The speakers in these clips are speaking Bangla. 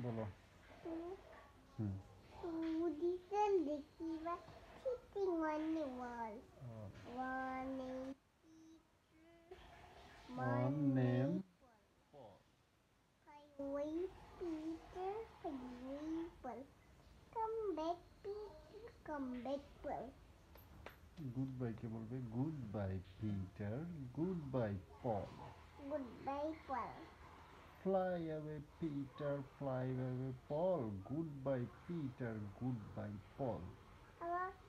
বলো। Two, hmm. two different little were sitting on the wall. One named Peter, One name Paul. Highway Peter, highway Paul. Come back, Peter, come back, Paul. Goodbye কে বলবে goodbye Peter, goodbye Paul. Goodbye, Paul. Fly away Peter, fly away Paul. Goodbye Peter, goodbye Paul.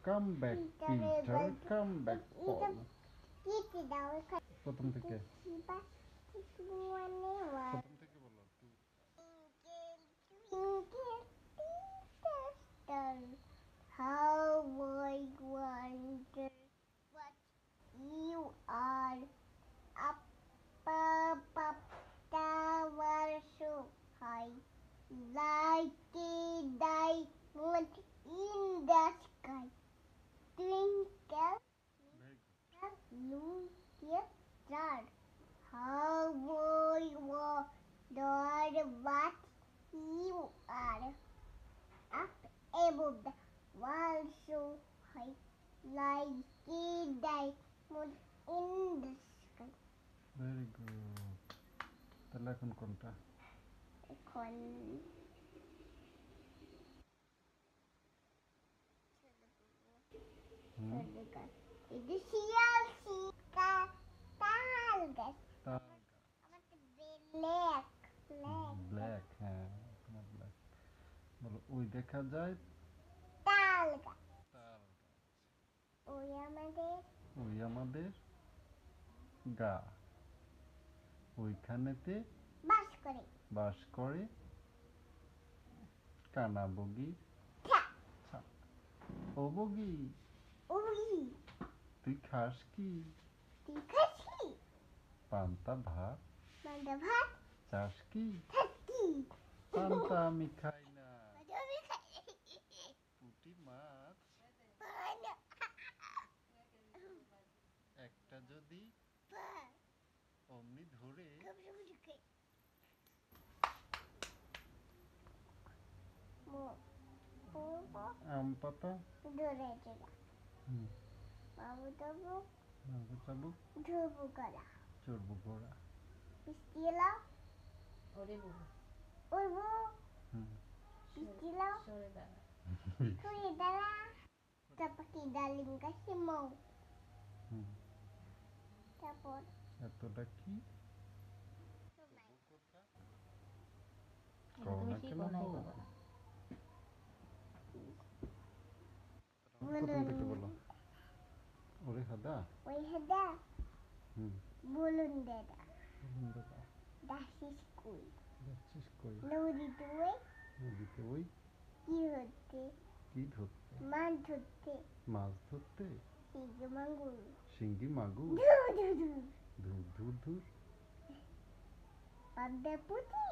Come back Peter, come back Paul. প্রথম থেকে প্রথম থেকে বলো। How I wonder what you are up above tower so high, like a diamond in the sky. Twinkle, little star, how I wonder what you are up above the world so high, like a diamond in the sky. Very good. তাহলে এখন কোনটা? এখন এটা শিয়াল শিকা তাল গাছ আমাদের ব্ল্যাক ব্ল্যাক, হ্যাঁ তোমার ব্ল্যাক। বলো ওই দেখা যায় তাল গাছ তাল গাছ। ওই আমাদের গা। ওইখানেতে বাস করে কানা বগি। ও বগি, তুই খাস কি? পান্তা ভাত। চাস কি? পান্তা আমি খাই না। পুঁটি মাছ একটা যদি অমনি ধরে আম পাতা বাবু চাবুক চাবুক ধরবো কলা চড়বো ঘোড়া। মিষ্টি এলাও উড়বো মিষ্টি এলাও সরে দাঁড়া চাপাকি ডালিম গাছে মৌ তারপর এতটা কি বলো। ওরে হাদা, ওই হাদা হুম বলুন দাদা দাদা যাচ্ছিস কই যাচ্ছিস কই? নদীতে নদীতে ওই কি হচ্ছে কি ধরতে? মাছ ধরতে মাছ ধরতে। শিঙ্গি মাগুর শিঙ্গি মাগুর। ধুর ধুর ধুর। পদ্মা পুঁটি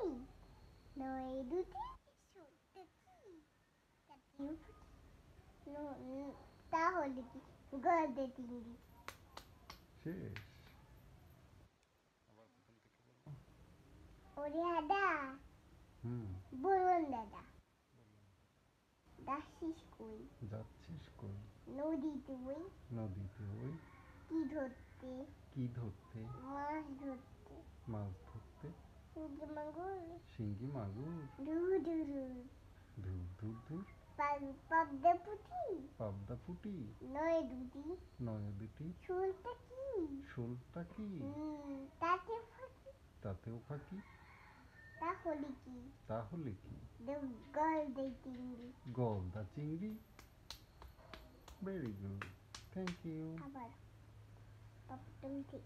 নয় দুটি তাহলে কি গলদে চিংড়ি শেষ। ওরে হাদা হুম বলুন দাদা যাচ্ছিস কই? যাচ্ছিস কই? নদীতে ওই নদীতে ওই কি ধরতে? কি ধরতে? মাছ ধরতে মাছ ধরতে। শিঙ্গি মাগুর শিঙ্গি মাগুর। ধুর ধুর ধুর ধুর ধুর। পদ্মা পুঁটি পাবদা পুঁটি নয় দুটি নয় দুটি। শুলটা কি? শোলটা কি? তাতে ফাঁকি তাতেও ফাঁকি। তাহলে কি? তাহলে কি? গলদে চিংড়ি গলদা চিংড়ি। Very good, thank you. আবার তুমি ঠিক